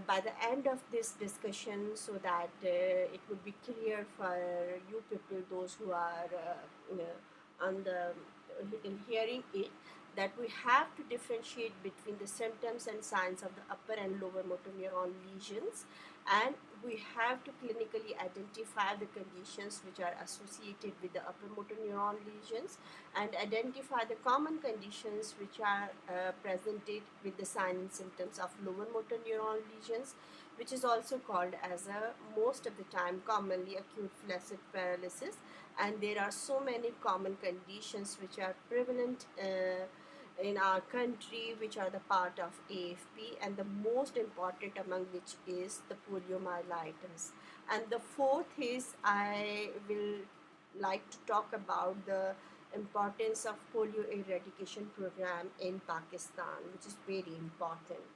by the end of this discussion, so that it would be clear for you people, those who are on the in hearing it, that we have to differentiate between the symptoms and signs of the upper and lower motor neuron lesions, and we have to clinically identify the conditions which are associated with the upper motor neuron lesions, and identify the common conditions which are presented with the signs and symptoms of lower motor neuron lesions, which is also called as a most of the time commonly acute flaccid paralysis. And there are so many common conditions which are prevalent in our country, which are the part of AFP, and the most important among which is the poliomyelitis. And the fourth is, I will like to talk about the importance of polio eradication program in Pakistan, which is very important.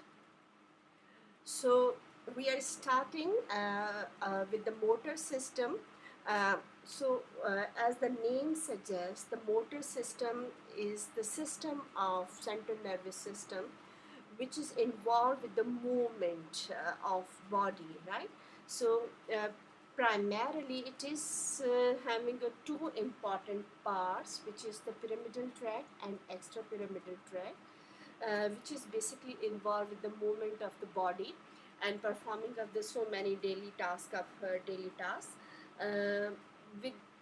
So we are starting with the motor system. As the name suggests, the motor system is the system of central nervous system which is involved with the movement of body, right? So primarily it is having two important parts, which is the pyramidal tract and extrapyramidal tract, which is basically involved with the movement of the body and performing of the so many daily tasks of her daily tasks.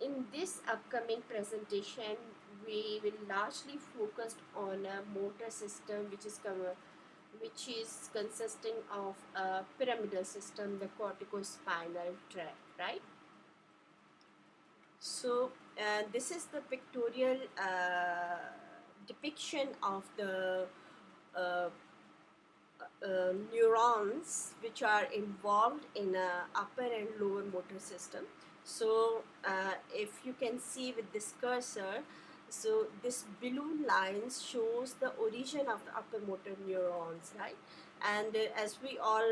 In this upcoming presentation, we will largely focus on a motor system which is consisting of a pyramidal system, the corticospinal tract, right? So this is the pictorial depiction of the neurons which are involved in upper and lower motor system. So if you can see with this cursor, so this blue line shows the origin of the upper motor neurons, right? And as we all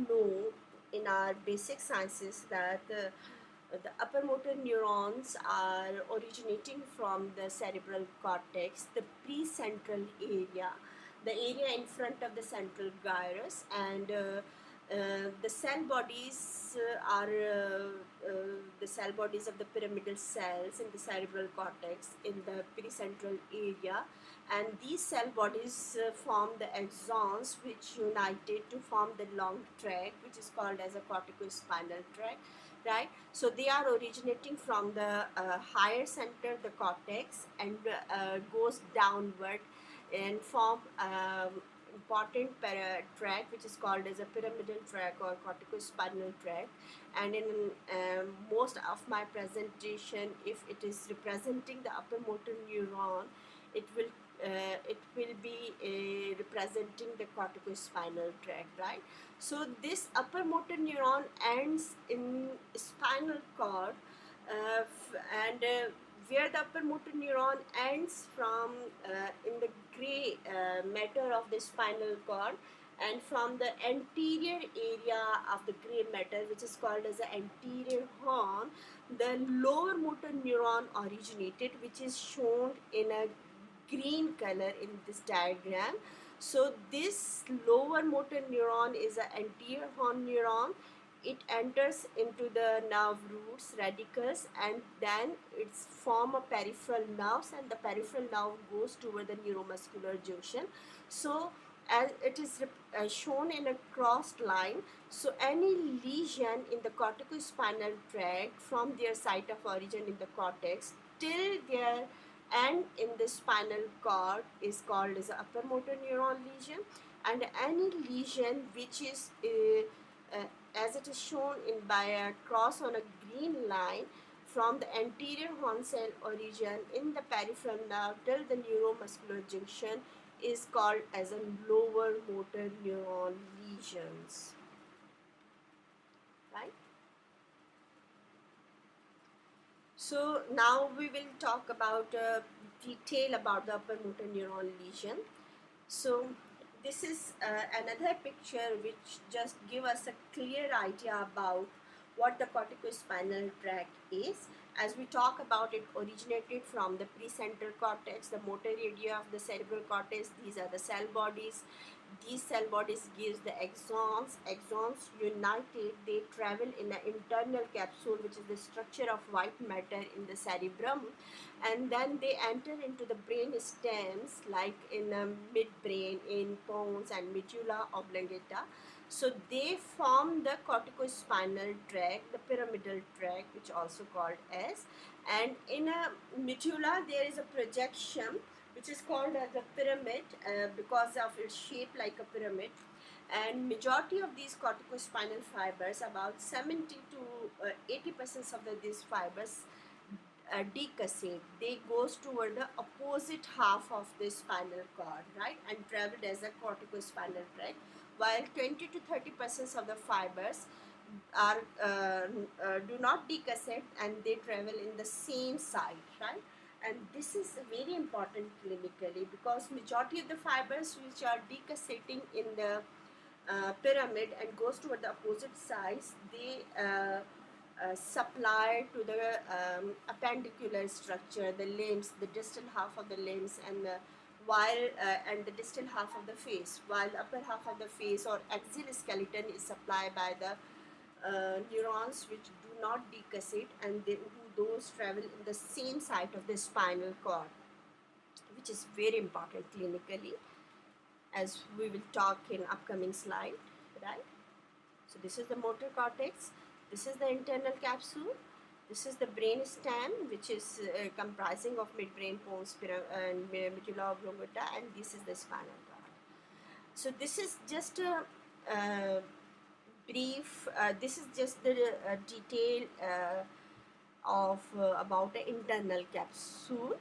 know in our basic sciences, that the upper motor neurons are originating from the cerebral cortex, the precentral area, the area in front of the central gyrus, and the cell bodies are the cell bodies of the pyramidal cells in the cerebral cortex in the precentral area, and these cell bodies form the axons which united to form the long tract which is called as a corticospinal tract, right? So they are originating from the higher center, the cortex, and goes downward and form important tract which is called as a pyramidal tract or corticospinal tract. And in most of my presentation, if it is representing the upper motor neuron, it will be representing the corticospinal tract, right? So this upper motor neuron ends in spinal cord, and where the upper motor neuron ends from in the gray matter of the spinal cord, and from the anterior area of the gray matter, which is called as the anterior horn, the lower motor neuron originated, which is shown in a green color in this diagram. So this lower motor neuron is an anterior horn neuron. It enters into the nerve roots, radicus, and then it's form a peripheral nerves, and the peripheral nerve goes toward the neuromuscular junction. So as it is shown in a crossed line, so any lesion in the corticospinal tract from their site of origin in the cortex till their end in the spinal cord is called as a upper motor neuron lesion, and any lesion which is as it is shown in by a cross on a green line from the anterior horn cell origin in the peripheral nerve till the neuromuscular junction is called as a lower motor neuron lesions, right? So now we will talk about detail about the upper motor neuron lesion. So this is another picture which just give us a clear idea about what the corticospinal tract is. As we talk about, it originated from the precentral cortex, the motor area of the cerebral cortex. These are the cell bodies, these cell bodies gives the axons. Axons united, they travel in an internal capsule, which is the structure of white matter in the cerebrum, and then they enter into the brain stems, like in midbrain, in pons and medulla oblongata. So they form the corticospinal tract, the pyramidal tract, which also called as, and in a medulla there is a projection which is called as a pyramid because of its shape like a pyramid. And majority of these corticospinal fibers, about 70 to 80% of these fibers decussate. They goes toward the opposite half of the spinal cord, right, and traveled as a corticospinal tract, while 20 to 30% of the fibers are do not decussate and they travel in the same side, right. And this is very important clinically, because majority of the fibers which are decussating in the pyramid and goes toward the opposite sides, they supply to the appendicular structure, the limbs, the distal half of the limbs, and the distal half of the face, while the upper half of the face or axial skeleton is supplied by the neurons which do not decussate, and those travel in the same side of the spinal cord, which is very important clinically, as we will talk in upcoming slide, right. So this is the motor cortex, this is the internal capsule, this is the brain stem, which is comprising of midbrain, pons, and medulla oblongata, and this is the spinal cord. So this is just a brief, this is just the detail of about the internal capsule.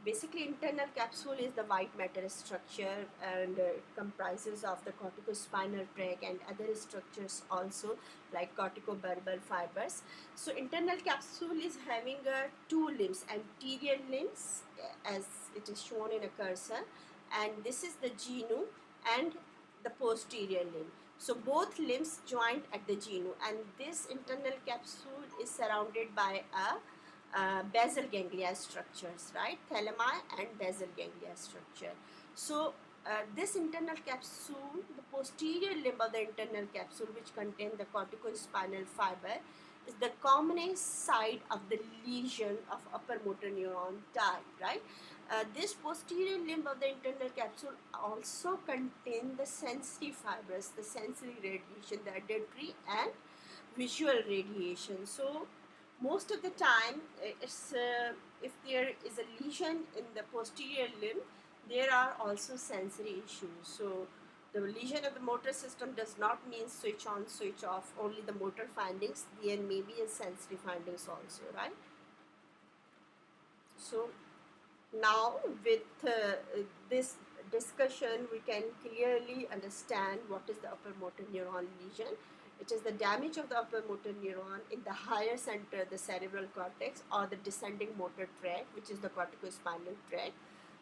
Basically, internal capsule is the white matter structure, and it comprises of the corticospinal tract and other structures also, like corticobulbar fibers. So internal capsule is having two limbs, anterior limbs as it is shown in a cursor, and this is the genu and the posterior limb. So both limbs joined at the genu, and this internal capsule is surrounded by a basal ganglia structures, right, thalami and basal ganglia structure. So this internal capsule, the posterior limb of the internal capsule, which contain the corticospinal fiber, is the commonest site of the lesion of upper motor neuron type, right. This posterior limb of the internal capsule also contain the sensory fibers, the sensory radiation, the auditory and visual radiation. So most of the time, it's if there is a lesion in the posterior limb, there are also sensory issues. So the lesion of the motor system does not mean switch on, switch off, only the motor findings. There may be a sensory findings also, right. So now with this discussion, we can clearly understand what is the upper motor neuron lesion. It is the damage of the upper motor neuron in the higher center, the cerebral cortex, or the descending motor tract, which is the corticospinal tract.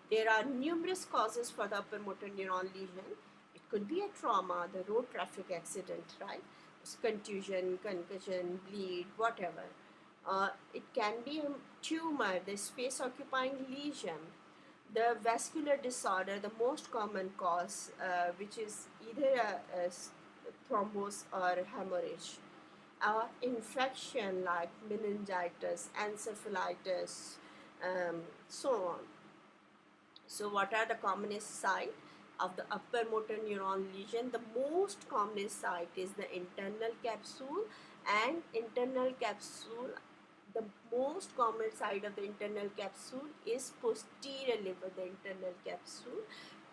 There are numerous causes for the upper motor neuron lesion. It could be a trauma, the road traffic accident, right? It's contusion, concussion, bleed, whatever. It can be a tumor, the space occupying lesion, the vascular disorder, the most common cause, which is either a thrombus or hemorrhage, infection like meningitis, encephalitis, so on. So what are the commonest site of the upper motor neuron lesion? The most commonest site is the internal capsule, and internal capsule, the most common side of the internal capsule is posterior limb of the internal capsule,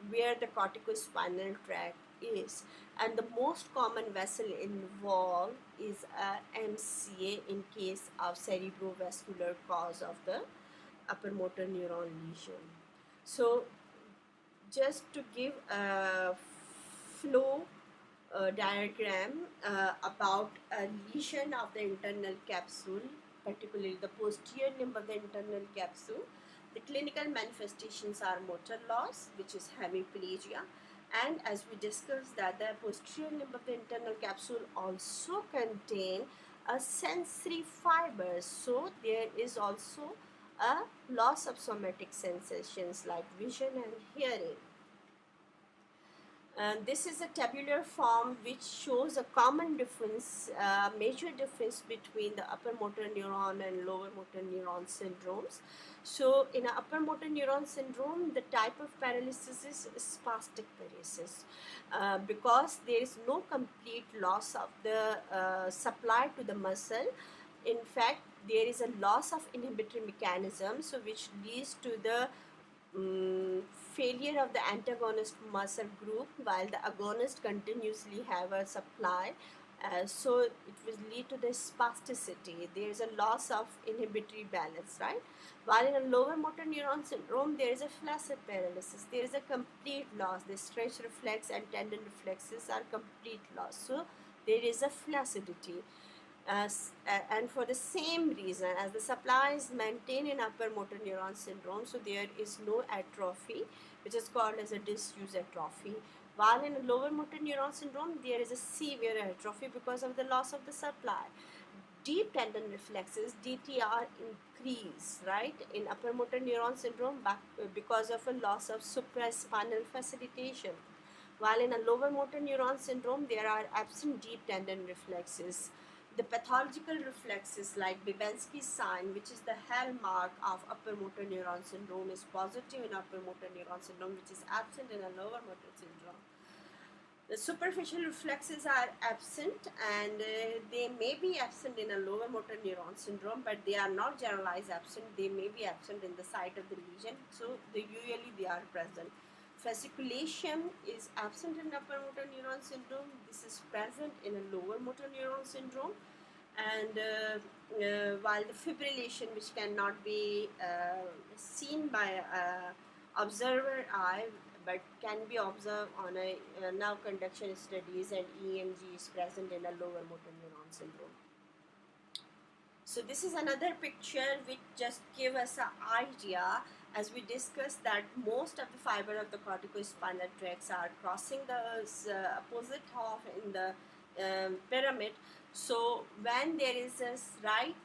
where the corticospinal tract is, and the most common vessel involved is MCA in case of cerebrovascular cause of the upper motor neuron lesion. So just to give a flow diagram about a lesion of the internal capsule, particularly the posterior limb of the internal capsule, the clinical manifestations are motor loss, which is hemiplegia, and as we discussed that the posterior limb of the internal capsule also contain a sensory fibers, so there is also a loss of somatic sensations like vision and hearing. This is a tabular form which shows a common difference, major difference between the upper motor neuron and lower motor neuron syndromes. So in a upper motor neuron syndrome, the type of paralysis is spastic paralysis, because there is no complete loss of the supply to the muscle. In fact, there is a loss of inhibitory mechanism, so which leads to the failure of the antagonist muscle group while the agonist continuously have a supply. So it will lead to the spasticity. There is a loss of inhibitory balance, right? While in a lower motor neuron syndrome, there is a flaccid paralysis. There is a complete loss. The stretch reflex and tendon reflexes are complete loss. So there is a flaccidity. And for the same reason as the supply is maintained in upper motor neuron syndrome, so there is no atrophy, which is called as a disuse atrophy. While in a lower motor neuron syndrome, there is a severe atrophy because of the loss of the supply. Deep tendon reflexes, DTR, increase, right, in upper motor neuron syndrome because of a loss of supraspinal facilitation. While in a lower motor neuron syndrome, there are absent deep tendon reflexes. The pathological reflexes like Babinski's sign, which is the hallmark of upper motor neuron syndrome, is positive in upper motor neuron syndrome, which is absent in a lower motor syndrome. The superficial reflexes are absent, and they may be absent in a lower motor neuron syndrome, but they are not generalized absent. They may be absent in the site of the lesion, so usually they are present. Fasciculation is absent in upper motor neuron syndrome. This is present in a lower motor neuron syndrome. And while the fibrillation, which cannot be seen by observer eye, but can be observed on a nerve conduction studies, and EMG is present in a lower motor neuron syndrome. So this is another picture which just give us an idea, as we discussed, that most of the fiber of the corticospinal tracts are crossing the opposite half in the pyramid. So when there is a right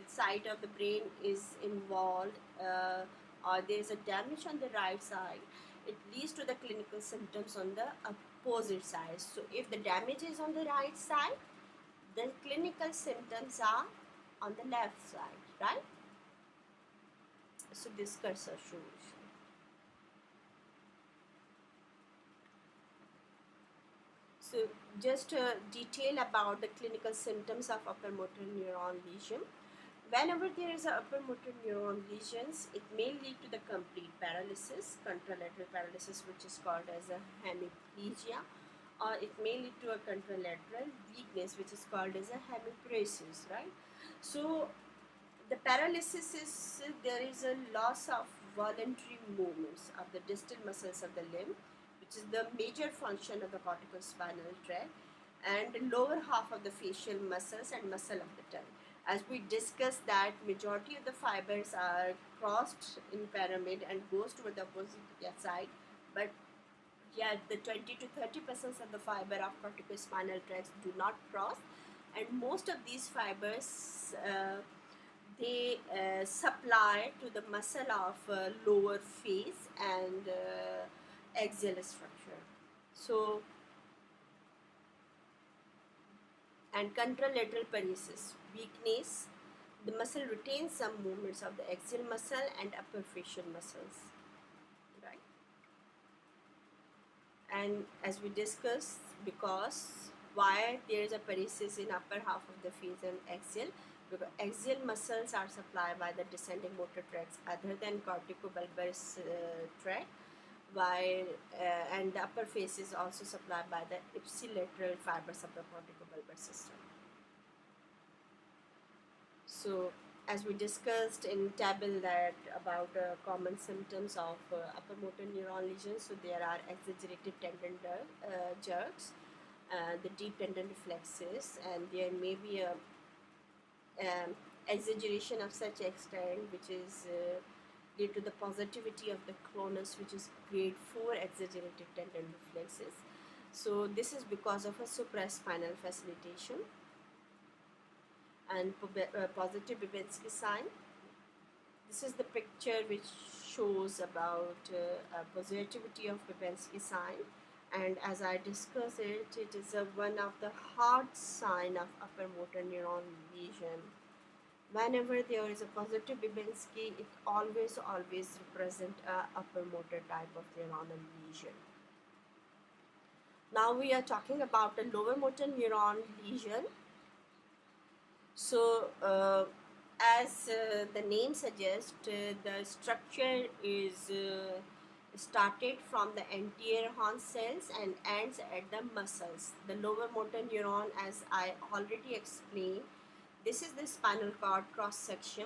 side of the brain is involved, or there is a damage on the right side, it leads to the clinical symptoms on the opposite side. So if the damage is on the right side, the clinical symptoms are on the left side, right? So this cursor shows. So just a detail about the clinical symptoms of upper motor neuron lesion. Whenever there is a upper motor neuron lesions, it may lead to the complete paralysis, contralateral paralysis, which is called as a hemiplegia, or it may lead to a contralateral weakness, which is called as a hemiparesis, right? So the paralysis is, there is a loss of voluntary movements of the distal muscles of the limb, which is the major function of the corticospinal tract, and the lower half of the facial muscles and muscle of the tongue. As we discussed that majority of the fibers are crossed in pyramid and goes toward the opposite side, but yeah, the 20 to 30% of the fiber of corticospinal tracts do not cross, and most of these fibers they supply to the muscle of lower face and axial structure. So, and contralateral paresis, weakness, the muscle retains some movements of the axial muscle and upper facial muscles, right? And as we discussed, because why there is a paresis in upper half of the face and axial, because axial muscles are supplied by the descending motor tracts other than corticobulbar tract, while and the upper face is also supplied by the ipsilateral fibers of the corticobulbar system. So as we discussed in table that about common symptoms of upper motor neuron lesions, so there are exaggerated tendon jerks, the deep tendon reflexes, and there may be a exaggeration of such extent which is due to the positivity of the clonus, which is grade 4 exaggerated tendon reflexes. So this is because of a supraspinal facilitation and positive Babinski sign. This is the picture which shows about positivity of Babinski sign, and as I discuss it, it is one of the hard sign of upper motor neuron lesion. Whenever there is a positive Babinski, it always represent a upper motor type of neuronal lesion. Now we are talking about a lower motor neuron lesion. So, as the name suggests, the structure is started from the anterior horn cells and ends at the muscles. The lower motor neuron, as I already explained, this is the spinal cord cross section,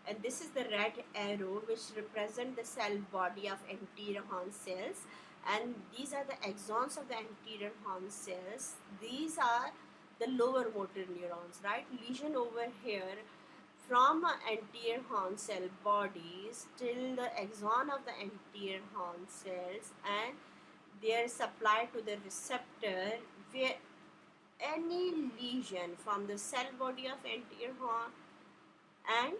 and this is the red arrow which represent the cell body of anterior horn cells, and these are the axons of the anterior horn cells. These are the lower motor neurons, right? Lesion over here from anterior horn cell bodies till the axon of the anterior horn cells, and they are supplied to the receptor where any lesion from the cell body of anterior horn and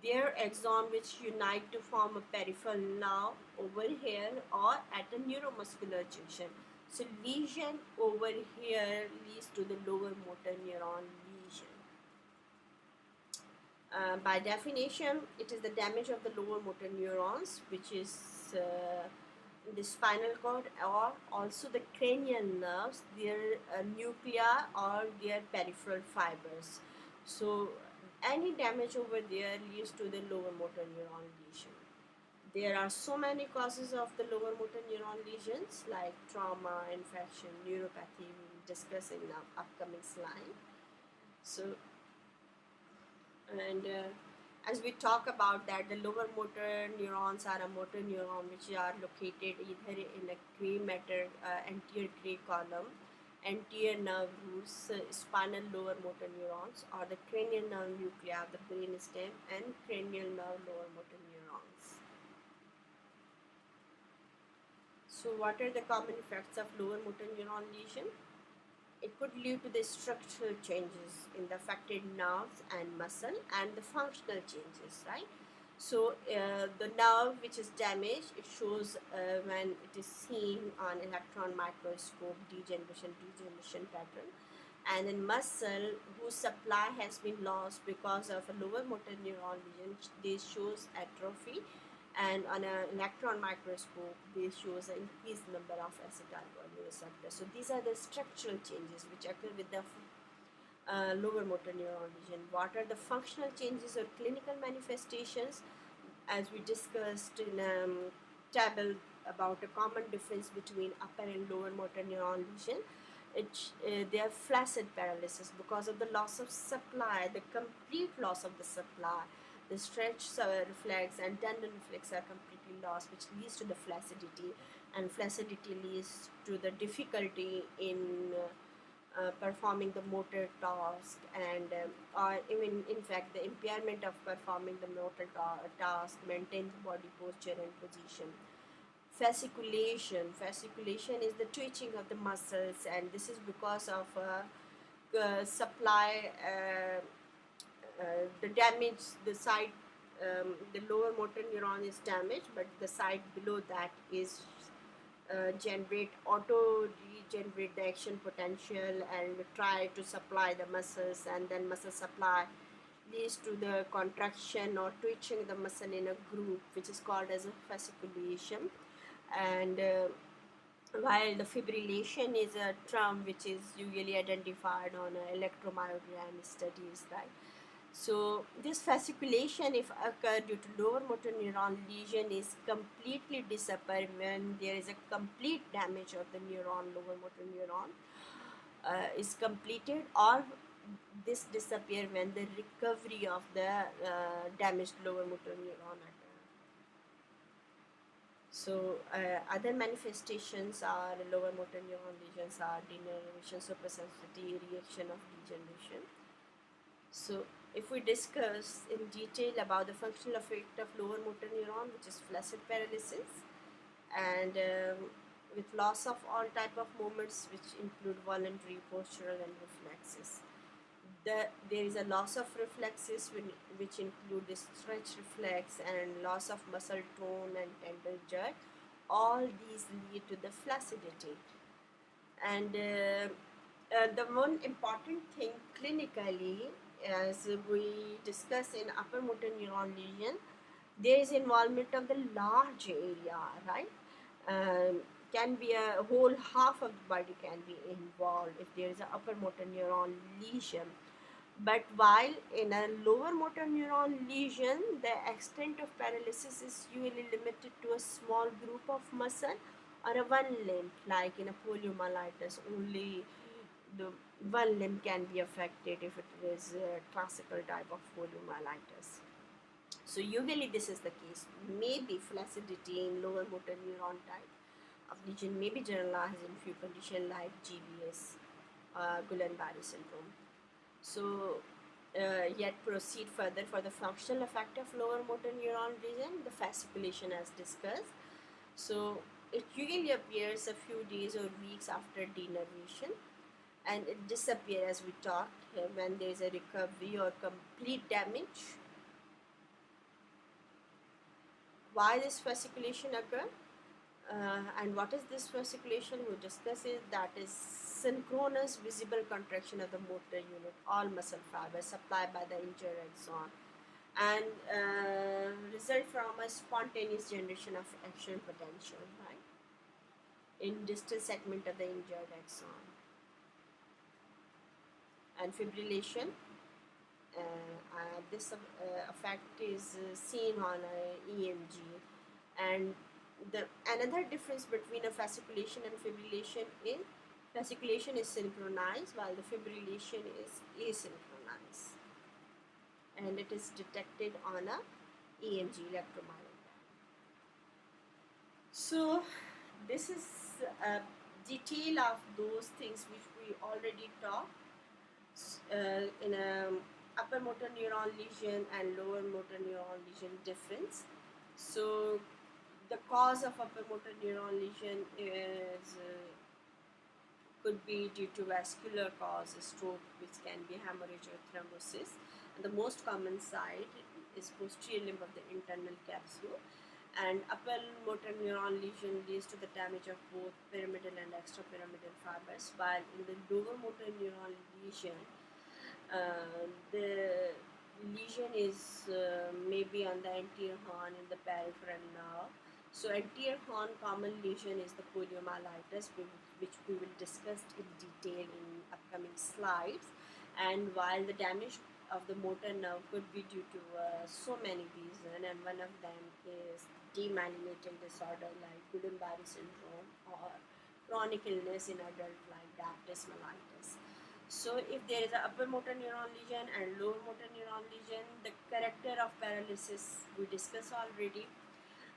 their axon which unite to form a peripheral nerve over here or at a neuromuscular junction. So lesion over here leads to the lower motor neuron lesion. By definition, it is the damage of the lower motor neurons, which is the spinal cord or also the cranial nerves, their nuclei or their peripheral fibers. So any damage over there leads to the lower motor neuron lesion. There are so many causes of the lower motor neuron lesions like trauma, infection, neuropathy. We will discuss in the upcoming slide. So, and as we talk about that, the lower motor neurons are a motor neuron which are located either in a gray matter anterior gray column, anterior nerve roots, spinal lower motor neurons, or the cranial nerve nuclei of the brain stem and cranial nerve lower motor neurons. So what are the common effects of lower motor neuron lesion? It could lead to the structural changes in the affected nerves and muscle and the functional changes, right? So the nerve which is damaged, it shows when it is seen on electron microscope degeneration pattern, and in muscle whose supply has been lost because of a lower motor neuron lesion, this shows atrophy, and on an electron microscope this shows an increased number of acetylcholine receptors. So these are the structural changes which occur with the lower motor neuron lesion. What are the functional changes or clinical manifestations? As we discussed in table about a common difference between upper and lower motor neuron lesion, they are flaccid paralysis because of the loss of supply, the complete loss of the supply. The stretch reflex and tendon reflex are completely lost, which leads to the flaccidity, and flaccidity leads to the difficulty in performing the motor task, and or even in fact the impairment of performing the motor task, maintain the body posture and position. Fasciculation is the twitching of the muscles, and this is because of supply the damage, the side, the lower motor neuron is damaged, but the side below that is regenerate the action potential and try to supply the muscles, and then muscle supply leads to the contraction or twitching the muscle in a group, which is called as a fasciculation. And while the fibrillation is a term which is usually identified on electromyogram studies, right? So this fasciculation, if occur due to lower motor neuron lesion, is completely disappear when there is a complete damage of the neuron, lower motor neuron is completed, or this disappear when the recovery of the damaged lower motor neuron occur. So other manifestations are lower motor neuron lesions are degeneration, supersensitivity, reaction of degeneration. So if we discuss in detail about the functional effect of lower motor neuron, which is flaccid paralysis, and with loss of all type of movements which include voluntary, postural and reflexes. There is a loss of reflexes which include the stretch reflex and loss of muscle tone and tendon jerk, all these lead to the flaccidity. And the one important thing clinically, as we discuss in upper motor neuron lesion, there is involvement of the large area, right? Can be a whole half of the body can be involved if there is an upper motor neuron lesion. But while in a lower motor neuron lesion, the extent of paralysis is usually limited to a small group of muscle or a one limb, like in a poliomyelitis, only the one limb can be affected if it is a classical type of poliomyelitis. So usually this is the case. Maybe flaccidity in lower motor neuron type of lesion may be generalized in few conditions like GBS, Guillain-Barré syndrome. So yet proceed further for the functional effect of lower motor neuron lesion, the fasciculation as discussed. So it usually appears a few days or weeks after denervation, and it disappears as we talked when there is a recovery or complete damage. Why this fasciculation occur? And what is this fasciculation? We discuss is that is synchronous visible contraction of the motor unit, all muscle fibers supplied by the injured axon, and result from a spontaneous generation of action potential, right, in distal segment of the injured axon. And fibrillation, this effect is seen on EMG. And the another difference between a fasciculation and fibrillation is fasciculation is synchronized while the fibrillation is asynchronized, and it is detected on a EMG electromyogram. So this is a detail of those things which we already talked in a upper motor neuron lesion and lower motor neuron lesion difference. So the cause of upper motor neuron lesion is could be due to vascular cause, stroke, which can be hemorrhage or thrombosis, and the most common site is posterior limb of the internal capsule. And upper motor neuron lesion leads to the damage of both pyramidal and extrapyramidal fibers, while in the lower motor neuron lesion, the lesion is maybe on the anterior horn in the peripheral nerve. So anterior horn common lesion is the poliomyelitis, which we will discuss in detail in upcoming slides. And while the damage of the motor nerve could be due to so many reasons, and one of them is demyelinating disorder like Guillain-Barré syndrome or chronic illness in adult like diabetes mellitus. So if there is an upper motor neuron lesion and lower motor neuron lesion, the character of paralysis we discussed already.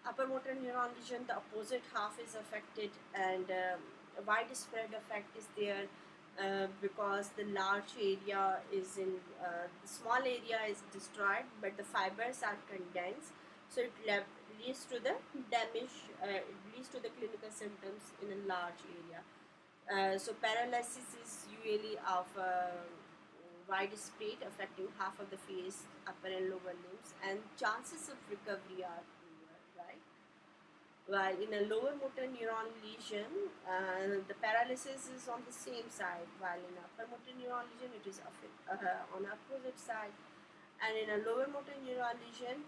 Upper motor neuron lesion, the opposite half is affected, and a widespread effect is there because the large area is in, the small area is destroyed, but the fibers are condensed. So it leads to the damage, it leads to the clinical symptoms in a large area. So paralysis is usually of widespread, affecting half of the face, upper and lower limbs, and chances of recovery are poor, right? While in a lower motor neuron lesion, the paralysis is on the same side, while in upper motor neuron lesion, it is on the opposite side. And in a lower motor neuron lesion,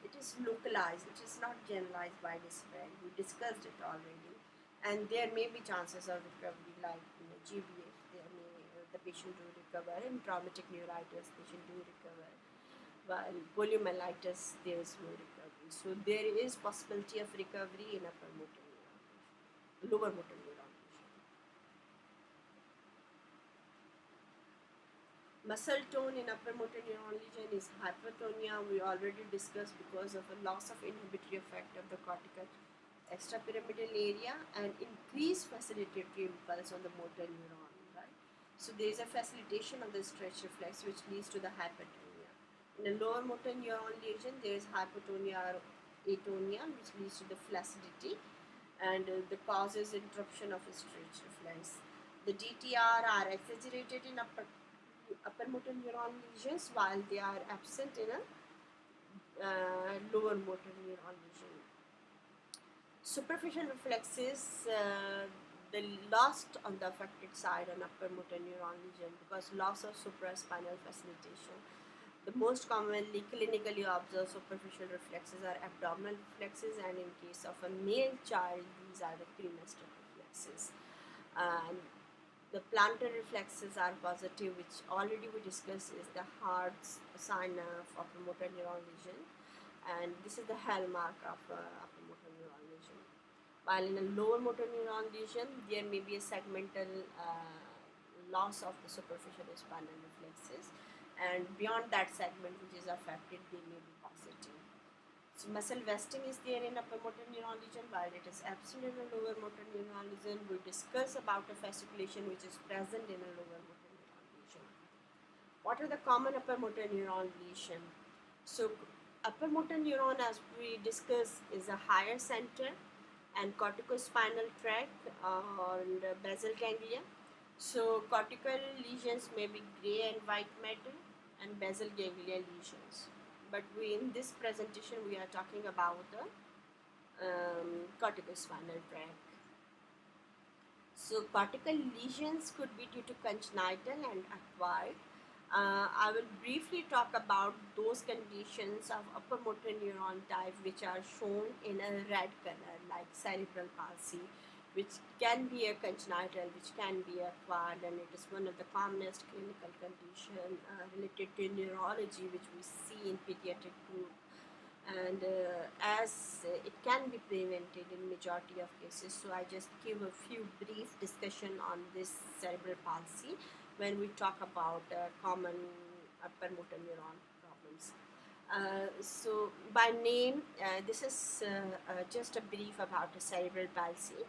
it is localized, it is not generalized widespread. We discussed it already. And there may be chances of recovery, like in a GBS, the patient do recover. In traumatic neuritis, patient do recover. While poliomyelitis, there is no recovery. So there is possibility of recovery in upper motor neuron lesion, lower motor neuron lesion. Muscle tone in upper motor neuron lesion is hypertonia. We already discussed because of a loss of inhibitory effect of the cortical extrapyramidal area and increased facilitatory impulse on the motor neuron, right? So there is a facilitation of the stretch reflex which leads to the hypertonia. In a lower motor neuron lesion, there is hypotonia or atonia which leads to the flaccidity, and the causes interruption of stretch reflex. The DTR are exaggerated in upper motor neuron lesions while they are absent in a lower motor neuron lesion. Superficial reflexes, the lost on the affected side on upper motor neuron lesion because loss of supraspinal facilitation. The most commonly clinically observed superficial reflexes are abdominal reflexes, and in case of a male child, these are the cremaster reflexes. And the plantar reflexes are positive, which already we discussed is the hard sign of upper motor neuron lesion, and this is the hallmark of upper motor neuron lesion. While in a lower motor neuron lesion, there may be a segmental loss of the superficial spinal reflexes, and beyond that segment which is affected, they may be positive. So muscle vesting is there in upper motor neuron lesion, while it is absent in a lower motor neuron lesion. We discuss about a fasciculation which is present in a lower motor neuron lesion. What are the common upper motor neuron lesion? So upper motor neuron, as we discussed, is a higher center and corticospinal tract and basal ganglia. So cortical lesions may be gray and white matter, and basal ganglia lesions. But in this presentation we are talking about the corticospinal tract. So cortical lesions could be due to congenital and acquired. I will briefly talk about those conditions of upper motor neuron type which are shown in a red color, like cerebral palsy, which can be a congenital, which can be acquired, and it is one of the commonest clinical condition related to neurology which we see in pediatric group. And as it can be prevented in majority of cases, so I just give a few brief discussion on this cerebral palsy when we talk about common upper motor neuron problems. So by name, this is just a brief about a cerebral palsy.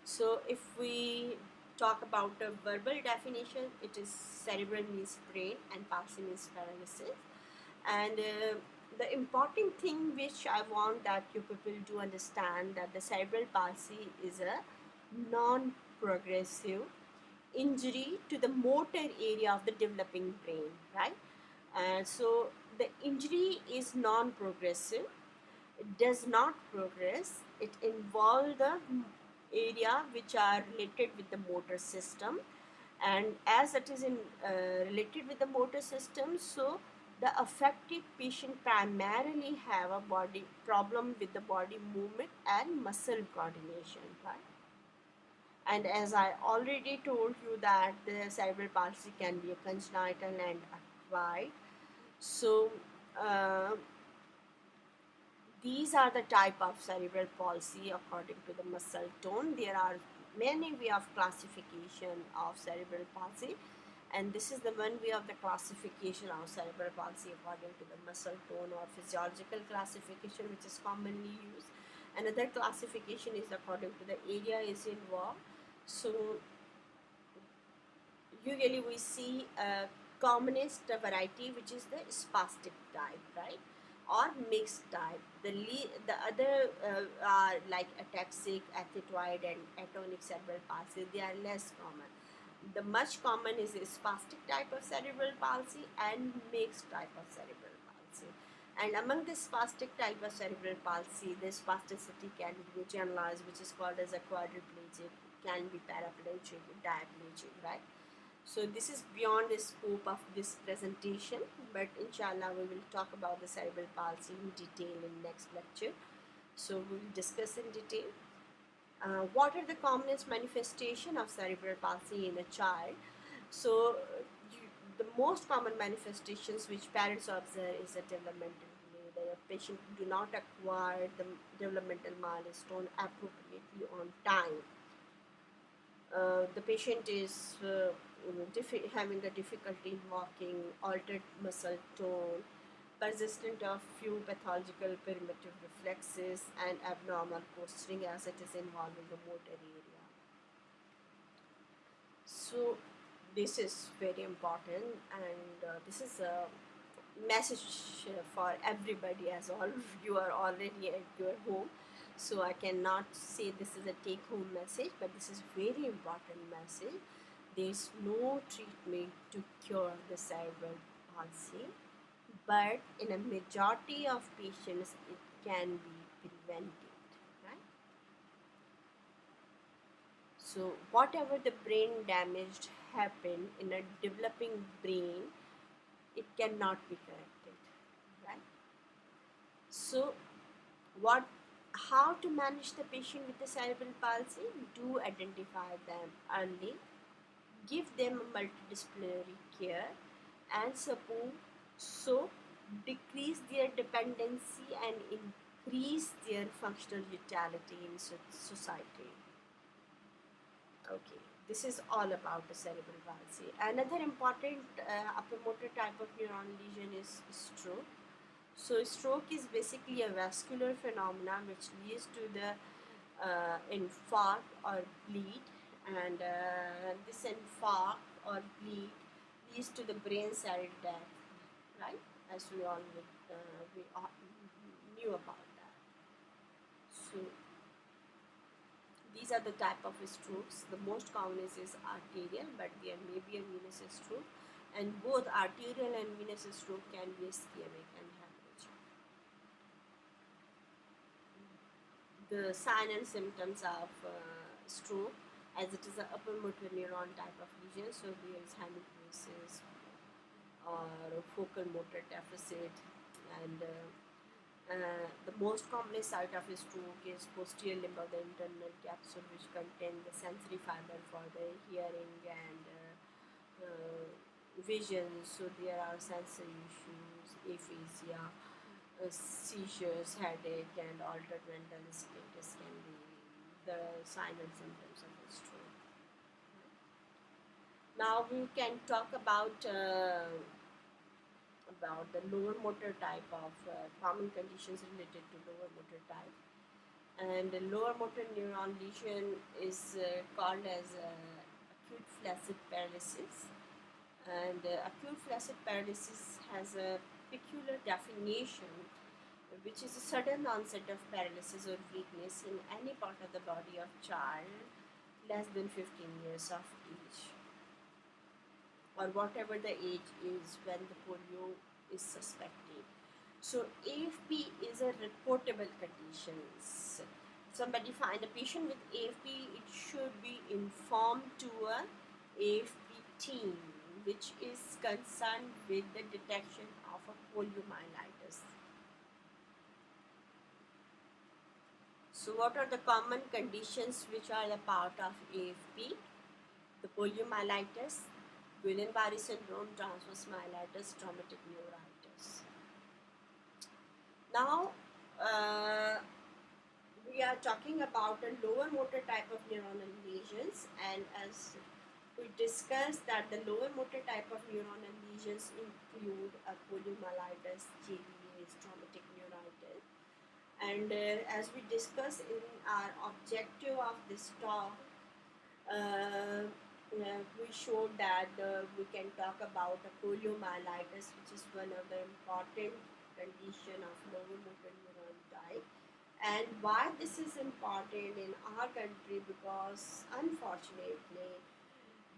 So if we talk about a verbal definition, it is cerebral means brain and palsy means paralysis. And the important thing which I want that you people to understand, that the cerebral palsy is a non-progressive injury to the motor area of the developing brain, right? And so the injury is non-progressive, it does not progress, it involves the area which are related with the motor system, and as it is in related with the motor system, so the affected patient primarily have a body problem with the body movement and muscle coordination, right? And as I already told you that the cerebral palsy can be a congenital and acquired. So these are the type of cerebral palsy according to the muscle tone. There are many way of classification of cerebral palsy, and this is the one way of the classification of cerebral palsy according to the muscle tone or physiological classification, which is commonly used. Another classification is according to the area is involved. So usually we see a commonest variety, which is the spastic type, right, or mixed type. The other are like ataxic, athetoid, and atonic cerebral palsy. They are less common. The much common is the spastic type of cerebral palsy and mixed type of cerebral palsy. And among the spastic type of cerebral palsy, the spasticity can be generalized, which is called as a quadriplegic, can be paraplegic, diaplegic, right? So this is beyond the scope of this presentation, but inshallah we will talk about the cerebral palsy in detail in next lecture. So we will discuss in detail. What are the commonest manifestation of cerebral palsy in a child? So the most common manifestations which parents observe is a developmental delay. The patient do not acquire the developmental milestone appropriately on time. The patient is having a difficulty in walking, altered muscle tone, persistent of few pathological primitive reflexes, and abnormal posturing as it is involving the motor area. So this is very important, and this is a message for everybody, as all of you are already at your home. So I cannot say this is a take-home message, but this is very important message. There is no treatment to cure the cerebral palsy, but in a majority of patients it can be prevented, right? So whatever the brain damage happened in a developing brain, it cannot be corrected, right? So what how to manage the patient with the cerebral palsy? Do identify them early, give them multidisciplinary care and support, so decrease their dependency and increase their functional utility in society. Okay, this is all about the cerebral palsy. Another important upper motor type of neuron lesion is stroke. So stroke is basically a vascular phenomenon which leads to the infarct or bleed, and this infarct or bleed leads to the brain cell death, right? As we all knew about that. So these are the type of strokes. The most common is arterial, but there may be a venous stroke, and both arterial and venous stroke can be ischemic and hemorrhage. The sign and symptoms of stroke, as it is an upper motor neuron type of lesion, so there is hemiplegia or focal motor deficit, and the most common site of stroke is posterior limb of the internal capsule, which contain the sensory fiber for the hearing and vision. So there are sensory issues, aphasia, seizures, headache, and altered mental status can be the sign and symptoms of a stroke. Now we can talk about the lower motor type of common conditions related to lower motor type. And the lower motor neuron lesion is called as acute flaccid paralysis. And acute flaccid paralysis has a peculiar definition, which is a sudden onset of paralysis or weakness in any part of the body of child less than 15 years of age, or whatever the age is when the polio is suspected. So AFP is a reportable condition. Somebody find a patient with AFP, it should be informed to a AFP team, which is concerned with the detection of a poliomyelitis. So what are the common conditions which are a part of AFP? The poliomyelitis, Guillain-Barré syndrome, transverse myelitis, traumatic neuritis. Now, we are talking about a lower motor type of neuronal lesions, and as we discussed that the lower motor type of neuronal lesions include a poliomyelitis, GBS, traumatic neuritis, and as we discussed in our objective of this talk, we showed that we can talk about a poliomyelitis, which is one of the important condition of lower motor neuron type. And why this is important in our country, because unfortunately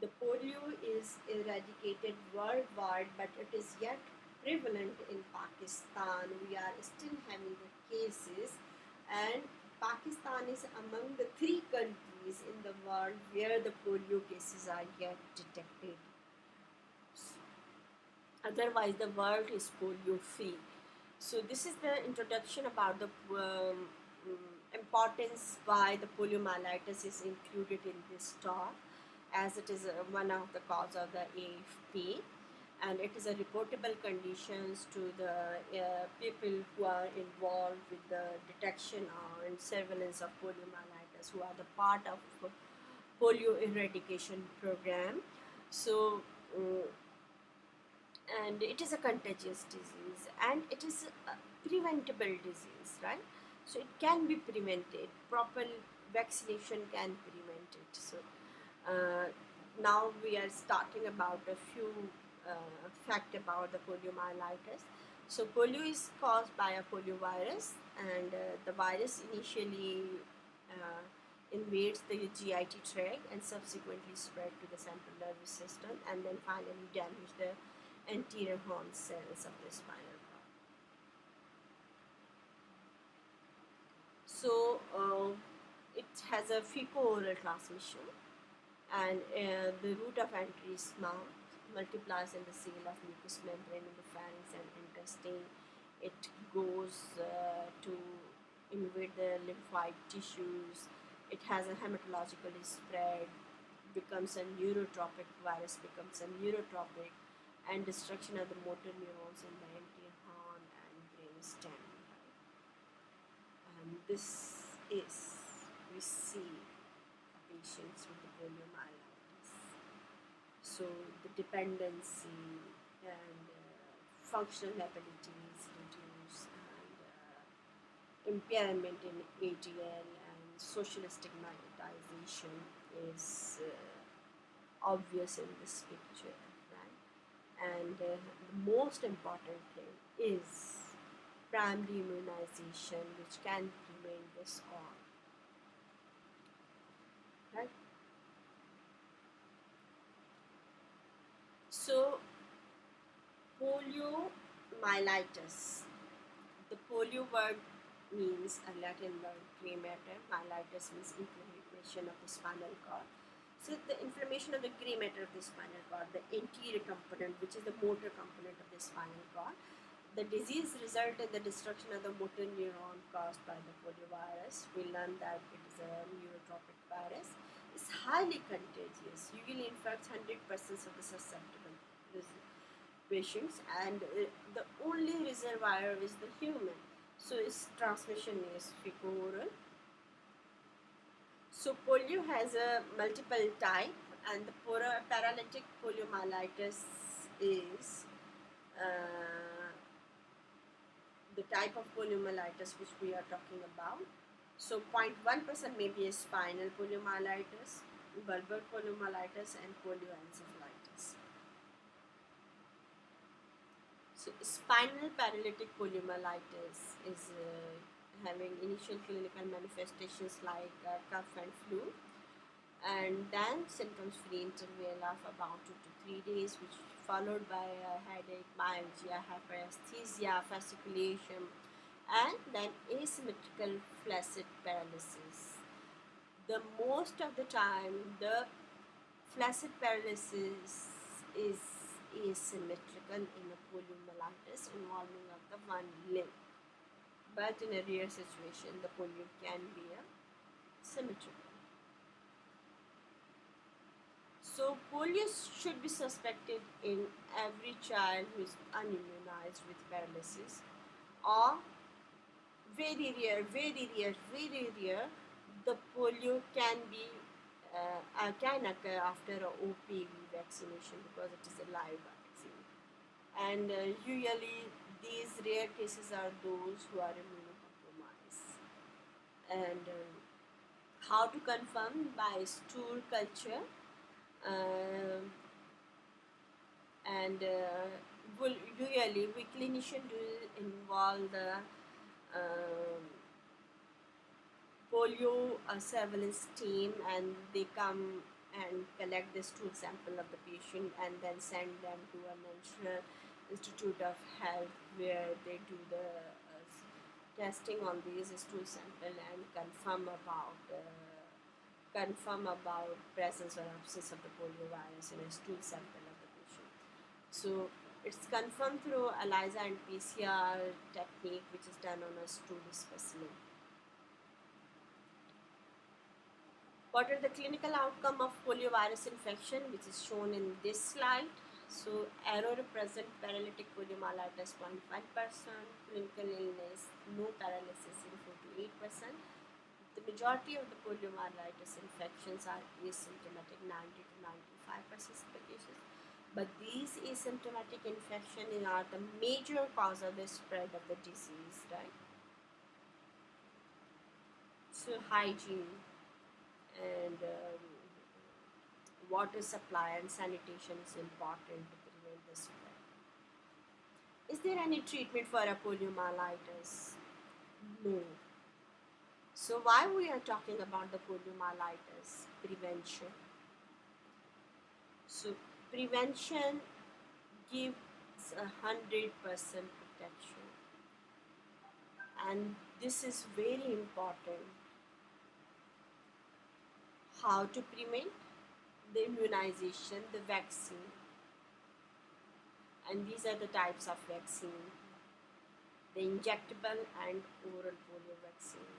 the polio is eradicated worldwide, but it is yet prevalent in Pakistan. We are still having the cases, and Pakistan is among the 3 countries in the world where the polio cases are yet detected. Otherwise, the world is polio free. So this is the introduction about the importance why the poliomyelitis is included in this talk, as it is one of the cause of the AFP, and it is a reportable conditions to the people who are involved with the detection and surveillance of poliomyelitis, who are the part of polio eradication program. So and it is a contagious disease, and it is a preventable disease, right? So it can be prevented. Proper vaccination can prevent it. So now we are starting about a few fact about the poliomyelitis. So polio is caused by a poliovirus, and the virus initially invades the GIT tract and subsequently spread to the central nervous system, and then finally damage the anterior horn cells of the spinal cord. So it has a fecal-oral transmission, and the route of entry is mouth, multiplies in the seal of mucous membrane in the pharynx and intestine. It goes to invade the lymphoid tissues. It has a hematologically spread, becomes a neurotropic, virus becomes a neurotropic, and destruction of the motor neurons in the anterior horn and brain stem. And this is, we see patients with the poliomyelitis. So the dependency and functional abilities reduce, and impairment in ADL and social stigmatization is obvious in this picture, right? And the most important thing is primary immunization, which can prevent this all, right? So poliomyelitis, the polio word means a Latin word gray matter. Myelitis means inflammation of the spinal cord. So the inflammation of the gray matter of the spinal cord, the anterior component, which is the motor component of the spinal cord, the disease result in the destruction of the motor neuron caused by the poliovirus. We learned that it is a neurotropic virus. It's highly contagious, usually infects 100% of the susceptible patients, and the only reservoir is the human. So its transmission is fecal-oral. So polio has a multiple type, and the paralytic poliomyelitis is the type of poliomyelitis which we are talking about. So 0.1% may be a spinal poliomyelitis, bulbar poliomyelitis, and polioencephalitis. So spinal paralytic poliomyelitis is having initial clinical manifestations like cough and flu, and then symptoms-free interval of about 2 to 3 days, which followed by headache, myalgia, hyperesthesia, fasciculation, and then asymmetrical flaccid paralysis. The most of the time, the flaccid paralysis is asymmetrical in a poliomyelitis involving of the one limb, but in a rare situation, the polio can be a symmetrical. So polio should be suspected in every child who is unimmunized with paralysis, or very rare, the polio can occur after a OPV vaccination because it is a live vaccine. And usually these rare cases are those who are immunocompromised. And how to confirm? By stool culture. And usually we clinician will involve the polio surveillance team, and they come and collect the stool sample of the patient and then send them to a National Institute of Health, where they do the testing on these stool sample and confirm about presence or absence of the poliovirus in a stool sample of the patient. So it's confirmed through ELISA and PCR technique, which is done on a stool specimen. What are the clinical outcome of poliovirus infection, which is shown in this slide? So arrow represent paralytic poliomyelitis 0.5%, clinical illness, no paralysis in 4 to 8%. The majority of the poliomyelitis infections are asymptomatic, 90 to 95% of the cases. But these asymptomatic infections are the major cause of the spread of the disease, right? So hygiene and water supply and sanitation is important to prevent the spread. Is there any treatment for a poliomyelitis? No. So why we are talking about the poliomyelitis? Prevention. So prevention gives 100% protection, and this is very important. How to prevent? the immunization, the vaccine, and these are the types of vaccine: the injectable and oral polio vaccine.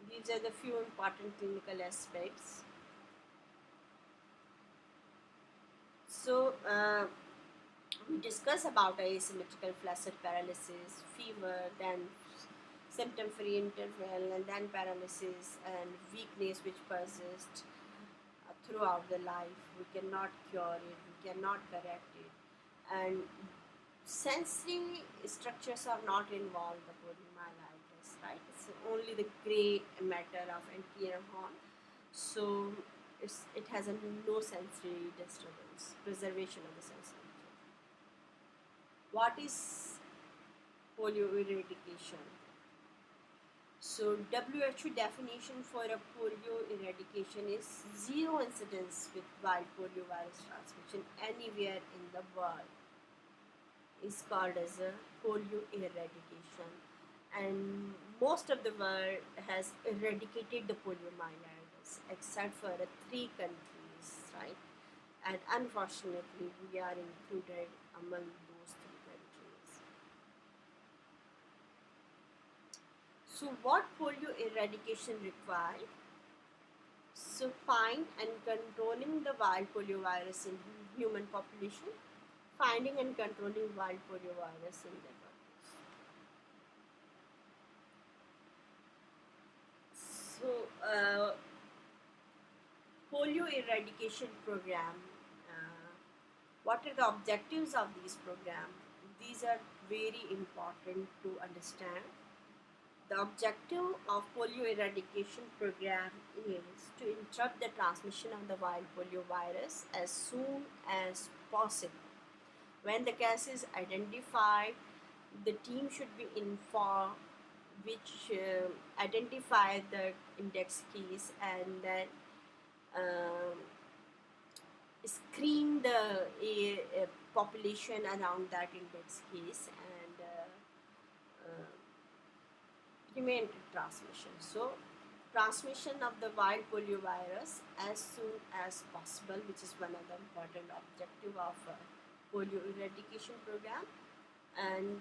These are the few important clinical aspects. So we discuss about asymmetrical flaccid paralysis, fever, then symptom-free interval, and then paralysis and weakness which persists throughout the life. We cannot cure it, we cannot correct it, and sensory structures are not involved in poliomyelitis, right? It's only the gray matter of anterior horn, so it has no sensory disturbance, preservation of the sensory. What is polio eradication? So WHO definition for a polio eradication is zero incidence with wild poliovirus transmission anywhere in the world. Is called as a polio eradication, and most of the world has eradicated the poliomyelitis except for 3 countries, right? And unfortunately we are included among those 3 countries. So what polio eradication requires? So find and controlling the wild poliovirus in human population, finding and controlling wild poliovirus in the bodies. So polio eradication program, what are the objectives of these programs? These are very important to understand. The objective of polio eradication program is to interrupt the transmission of the wild polio virus as soon as possible. When the case is identified, the team should be informed which identify the index case and then screen the population around that index case and prevent transmission. So transmission of the wild polio virus as soon as possible, which is one of the important objective of polio eradication program, and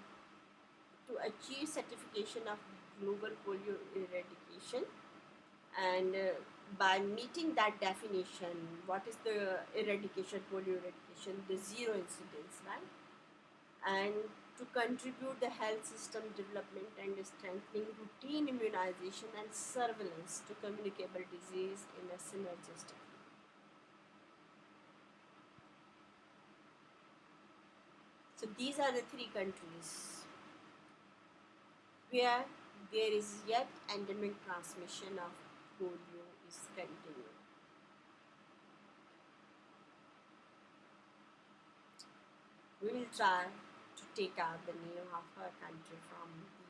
to achieve certification of global polio eradication. And by meeting that definition, what is the eradication, polio eradication? The zero incidence, right? And to contribute the health system development and strengthening routine immunization and surveillance to communicable disease in a synergistic. So these are the 3 countries where there is yet endemic transmission of polio is continuing. We will try to take out the name of our country from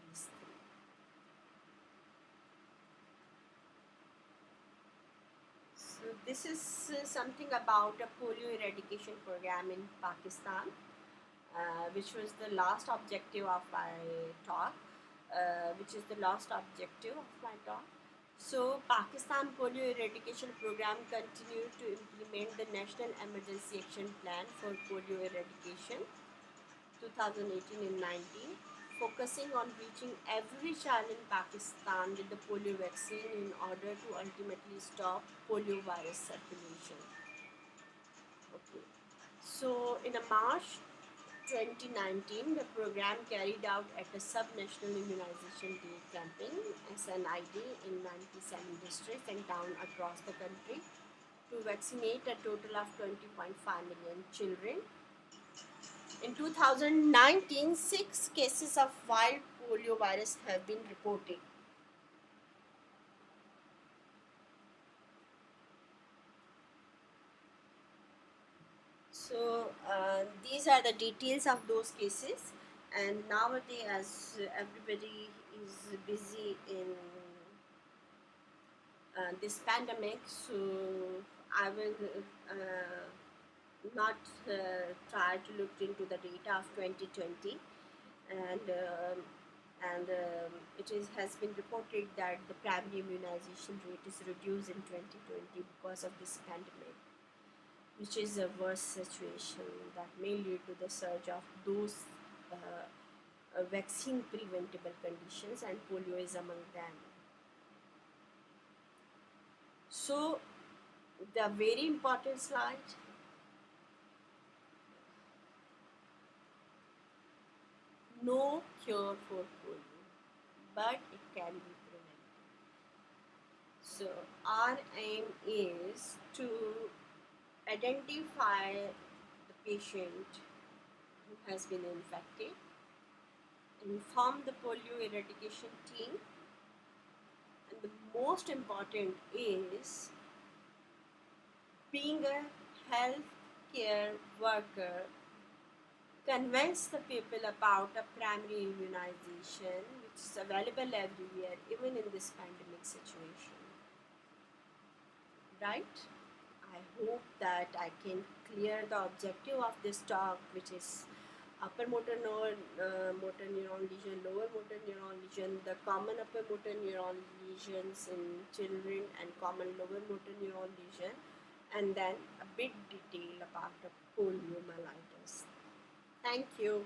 these 3. So this is something about a polio eradication program in Pakistan, which was the last objective of my talk. So Pakistan polio eradication program continued to implement the National Emergency Action Plan for polio eradication 2018 and 19, focusing on reaching every child in Pakistan with the polio vaccine in order to ultimately stop polio virus circulation. Okay. So in March 2019, the program carried out at a sub-national immunization day campaign (SNID) in 97 districts and towns across the country to vaccinate a total of 20.5 million children. In 2019, 6 cases of wild polio virus have been reported. So these are the details of those cases, and nowadays as everybody is busy in this pandemic, so I will not try to look into the data of 2020, and and has been reported that the primary immunization rate is reduced in 2020 because of this pandemic, which is a worse situation that may lead to the surge of those vaccine preventable conditions, and polio is among them. So the very important slide, no cure for polio, but it can be prevented. So our aim is to identify the patient who has been infected, inform the polio eradication team, and the most important is being a healthcare worker, convince the people about a primary immunization which is available everywhere, even in this pandemic situation. Right? I hope that I can clear the objective of this talk, which is upper motor neuron lesion, lower motor neuron lesion, the common upper motor neuron lesions in children and common lower motor neuron lesion, and then a bit detail about the poliomyelitis. Thank you.